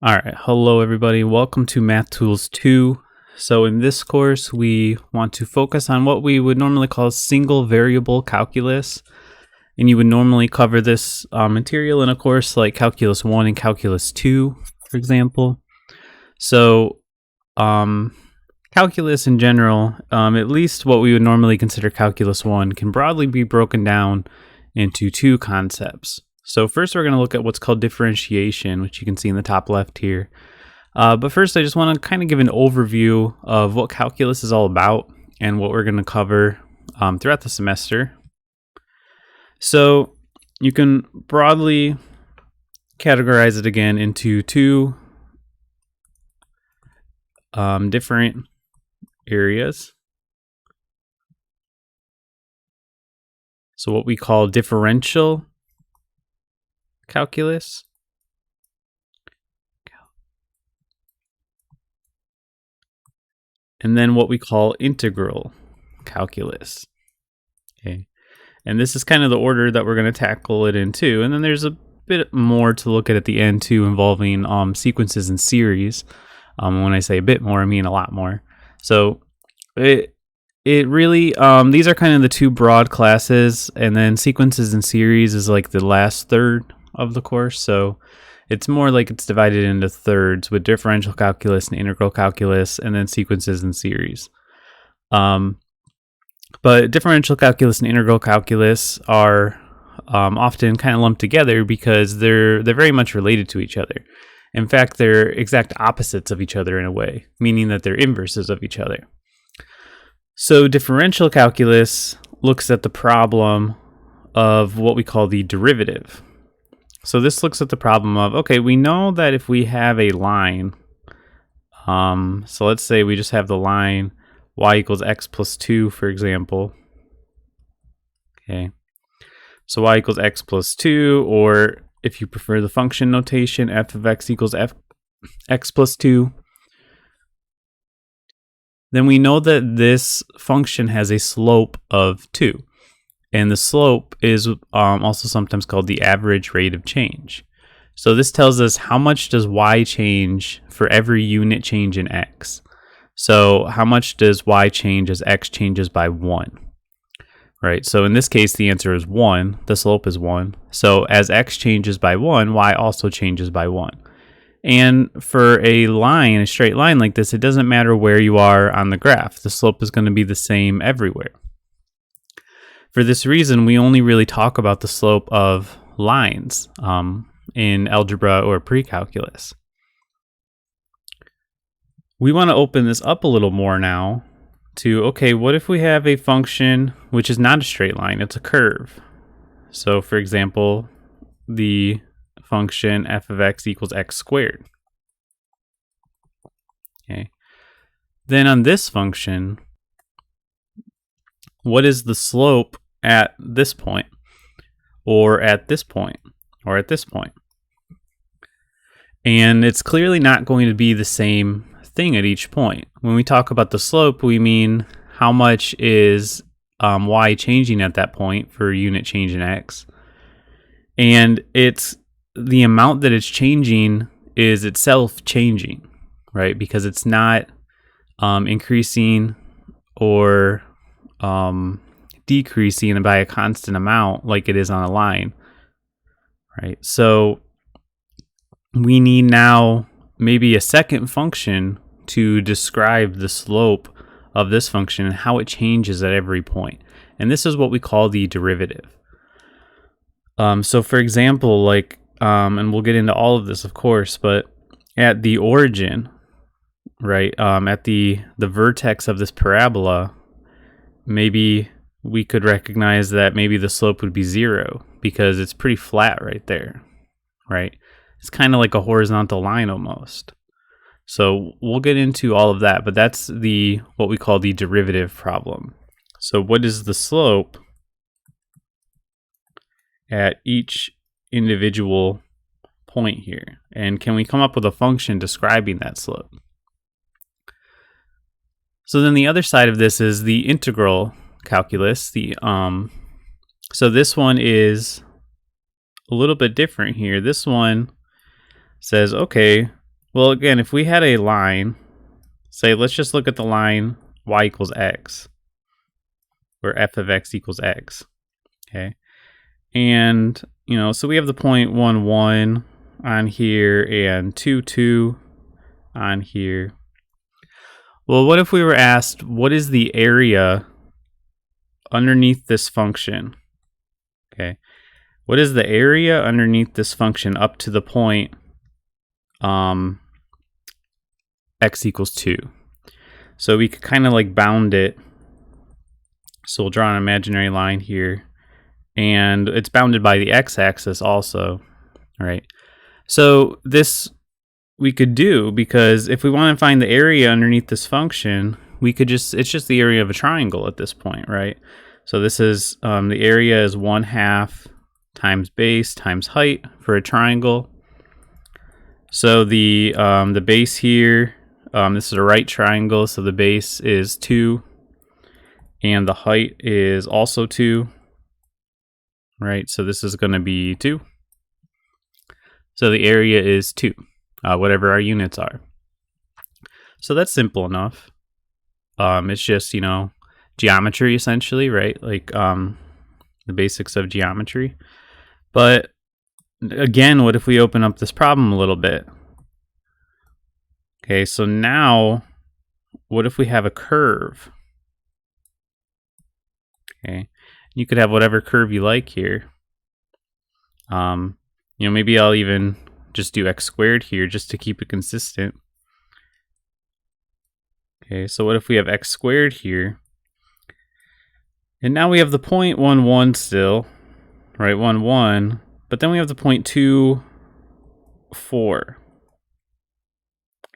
All right, hello everybody. Welcome to Math Tools 2. So in this course, we want to focus on what we would normally call single variable calculus. And you would normally cover this material in a course like Calculus 1 and Calculus 2, for example. So calculus in general, at least what we would normally consider Calculus 1, can broadly be broken down into two concepts. So first we're going to look at what's called differentiation, which you can see in the top left here. But first I just want to kind of give an overview of what calculus is all about and what we're going to cover throughout the semester. So you can broadly categorize it again into two different areas. So what we call differential calculus and then what we call integral calculus. Okay, and this is kind of the order that we're going to tackle it in too. And then there's a bit more to look at the end too, involving sequences and series. When I say a bit more, I mean a lot more. So it really these are kind of the two broad classes, and then sequences and series is like the last third of the course. So it's more like it's divided into thirds with differential calculus and integral calculus, and then sequences and series. But differential calculus and integral calculus are often kind of lumped together because they're very much related to each other. In fact, they're exact opposites of each other in a way, meaning that they're inverses of each other. So differential calculus looks at the problem of what we call the derivative. So this looks at the problem of, okay, we know that if we have a line, so let's say we just have the line y equals x plus 2, for example. Okay, so y equals x plus 2, or if you prefer the function notation, f of x equals x plus 2. Then we know that this function has a slope of 2. And the slope is also sometimes called the average rate of change. So this tells us how much does y change for every unit change in x. So how much does y change as x changes by 1? Right, so in this case the answer is 1, the slope is 1. So as x changes by 1, y also changes by 1. And for a line, a straight line like this, it doesn't matter where you are on the graph. The slope is going to be the same everywhere. For this reason, we only really talk about the slope of lines in algebra or pre-calculus. We want to open this up a little more now to, okay, what if we have a function which is not a straight line, it's a curve. So for example, the function f of x equals x squared. Okay. Then on this function, what is the slope at this point, or at this point, or at this point? And it's clearly not going to be the same thing at each point. When we talk about the slope, we mean how much is y changing at that point for a unit change in x. And it's the amount that it's changing is itself changing, right? Because it's not increasing or decreasing by a constant amount like it is on a line, right? So we need now maybe a second function to describe the slope of this function and how it changes at every point. And this is what we call the derivative. So for example, like, and we'll get into all of this, of course, but at the origin, right, at the vertex of this parabola, maybe we could recognize that maybe the slope would be 0 because it's pretty flat right there, right? It's kind of like a horizontal line almost. So we'll get into all of that, but that's what we call the derivative problem. So what is the slope at each individual point here? And can we come up with a function describing that slope? So then the other side of this is the integral calculus. So this one is a little bit different here. This one says, okay, Well, again, if we had a line, say, let's just look at the line y equals x, where f of x equals x, okay? And, you know, so we have the point 1, 1 on here and 2, 2 on here. Well, what if we were asked, what is the area underneath this function? Okay. What is the area underneath this function up to the point x equals 2? So we could kind of like bound it. So we'll draw an imaginary line here. And it's bounded by the x-axis also, right? So this we could do, because if we want to find the area underneath this function, we could just, it's just the area of a triangle at this point, right? So this is, the area is 1/2 times base times height for a triangle. So the base here, this is a right triangle, so the base is 2, and the height is also 2. Right, so this is going to be 2. So the area is 2, whatever our units are. So that's simple enough. It's just, you know, geometry essentially, right? Like the basics of geometry. But again, what if we open up this problem a little bit? Okay, so now what if we have a curve? Okay. You could have whatever curve you like here. You know, maybe I'll even just do x squared here just to keep it consistent. Okay, so what if we have x squared here? And now we have the point 1, 1 still, right? 1, 1. But then we have the point 2, 4.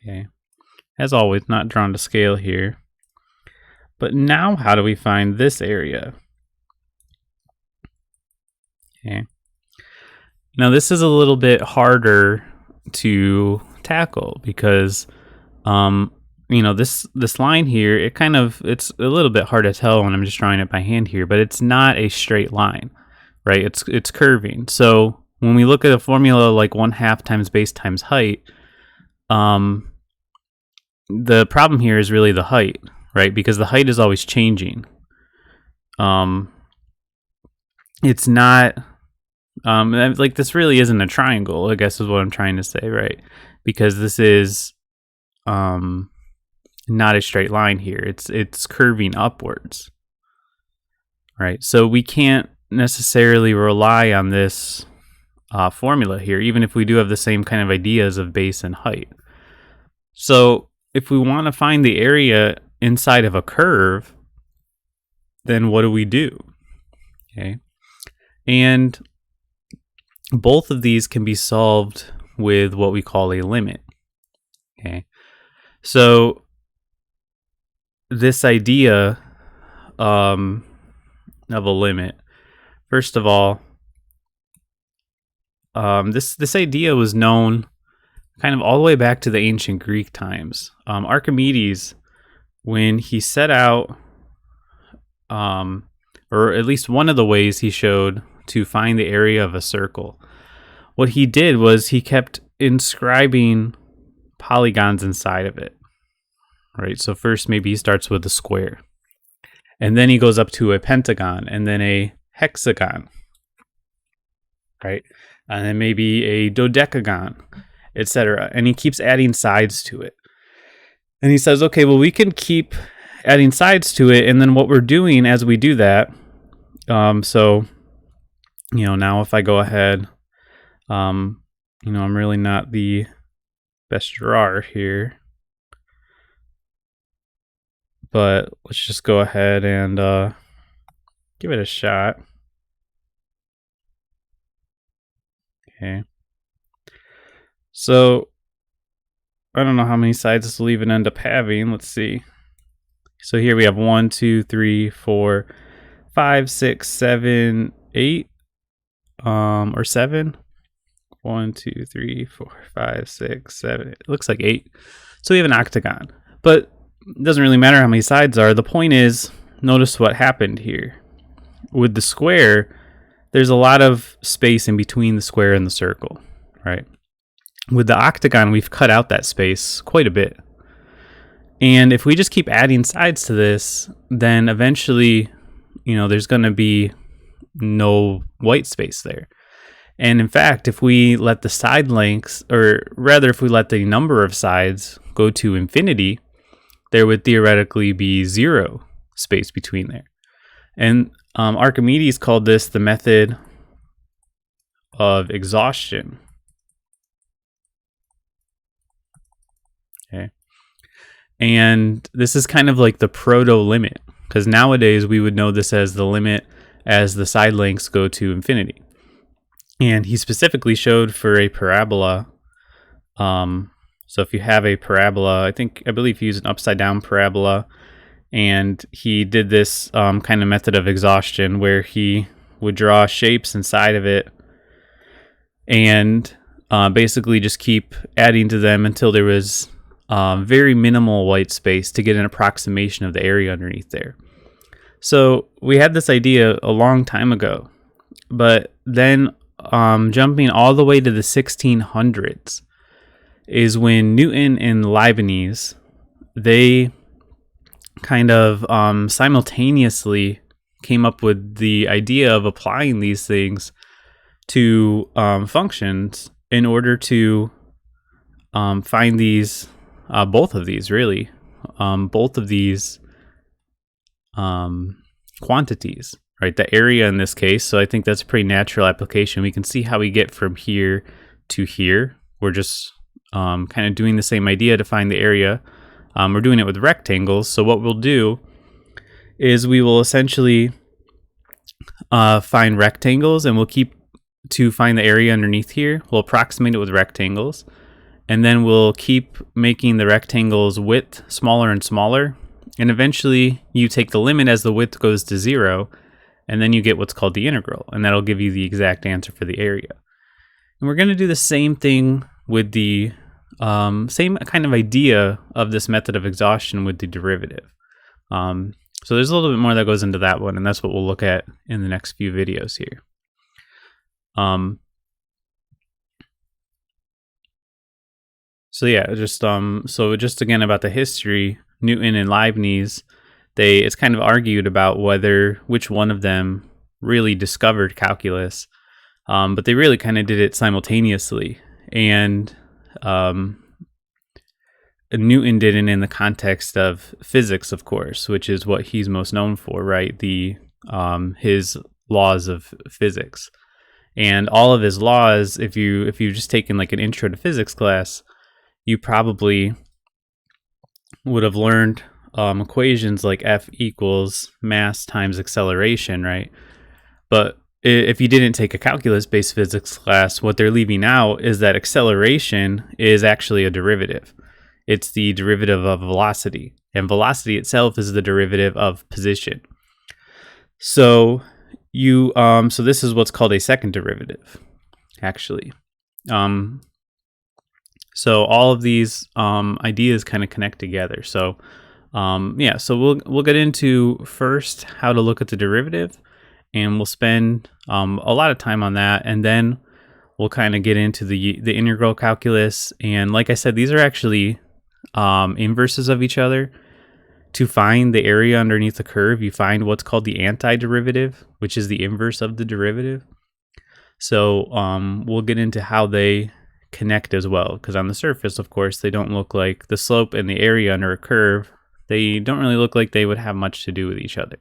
Okay. As always, not drawn to scale here. But now how do we find this area? Okay. Now this is a little bit harder to tackle because, you know, this line here, it's a little bit hard to tell when I'm just drawing it by hand here, but it's not a straight line, right? It's curving. So when we look at a formula like 1/2 times base times height, the problem here is really the height, right? Because the height is always changing. It's not, like this really isn't a triangle, I guess is what I'm trying to say, right? Because this is not a straight line here. It's curving upwards, right? So we can't necessarily rely on this formula here, even if we do have the same kind of ideas of base and height. So if we want to find the area inside of a curve, then what do we do? Okay. And both of these can be solved with what we call a limit. Okay. So this idea of a limit, first of all, this idea was known kind of all the way back to the ancient Greek times. Archimedes, when he set out, or at least one of the ways he showed to find the area of a circle, what he did was he kept inscribing polygons inside of it, right? So first maybe he starts with a square, and then he goes up to a pentagon, and then a hexagon, right? And then maybe a dodecagon, etc. And he keeps adding sides to it. And he says, okay, well, we can keep adding sides to it, and then what we're doing as we do that, so, you know, now if I go ahead, you know, I'm really not the best drawer here, but let's just go ahead and give it a shot. Okay. So I don't know how many sides this will even end up having. Let's see. So here we have 1, 2, 3, 4, 5, 6, 7, 8, or 7. 1, 2, 3, 4, 5, 6, 7. It looks like 8. So we have an octagon, but it doesn't really matter how many sides are. The point is, notice what happened here. With the square, there's a lot of space in between the square and the circle, right? With the octagon, we've cut out that space quite a bit. And if we just keep adding sides to this, then eventually, there's going to be no white space there. And in fact, if we let the side lengths, or rather if we let the number of sides go to infinity, there would theoretically be zero space between there. And Archimedes called this the method of exhaustion. Okay. And this is kind of like the proto-limit, because nowadays we would know this as the limit as the side lengths go to infinity. And he specifically showed for a parabola. So if you have a parabola, I believe he used an upside down parabola, and he did this kind of method of exhaustion where he would draw shapes inside of it and basically just keep adding to them until there was very minimal white space to get an approximation of the area underneath there. So we had this idea a long time ago, but then jumping all the way to the 1600s is when Newton and Leibniz, they kind of simultaneously came up with the idea of applying these things to functions in order to find these, both of these quantities, right? The area in this case. So I think that's a pretty natural application. We can see how we get from here to here. We're just kind of doing the same idea to find the area. We're doing it with rectangles. So what we'll do is we will essentially find rectangles, and we'll keep to find the area underneath here. We'll approximate it with rectangles, and then we'll keep making the rectangles width smaller and smaller. And eventually you take the limit as the width goes to 0, and then you get what's called the integral, and that'll give you the exact answer for the area. And we're going to do the same thing with the same kind of idea of this method of exhaustion with the derivative. So there's a little bit more that goes into that one, and that's what we'll look at in the next few videos here. So yeah, just again about the history, Newton and Leibniz, it's kind of argued about which one of them really discovered calculus, but they really kind of did it simultaneously. And Newton did it in the context of physics, of course, which is what he's most known for, right? His laws of physics. And all of his laws, if you've just taken like an intro to physics class, you probably would have learned equations like F equals mass times acceleration, right? But if you didn't take a calculus-based physics class, what they're leaving out is that acceleration is actually a derivative. It's the derivative of velocity, and velocity itself is the derivative of position. So so this is what's called a second derivative, actually. So all of these ideas kind of connect together. So so we'll get into first how to look at the derivative, and we'll spend a lot of time on that, and then we'll kind of get into the integral calculus. And like I said, these are actually inverses of each other. To find the area underneath the curve, you find what's called the antiderivative, which is the inverse of the derivative. So we'll get into how they connect as well, because on the surface, of course, they don't look like the slope and the area under a curve. They don't really look like they would have much to do with each other.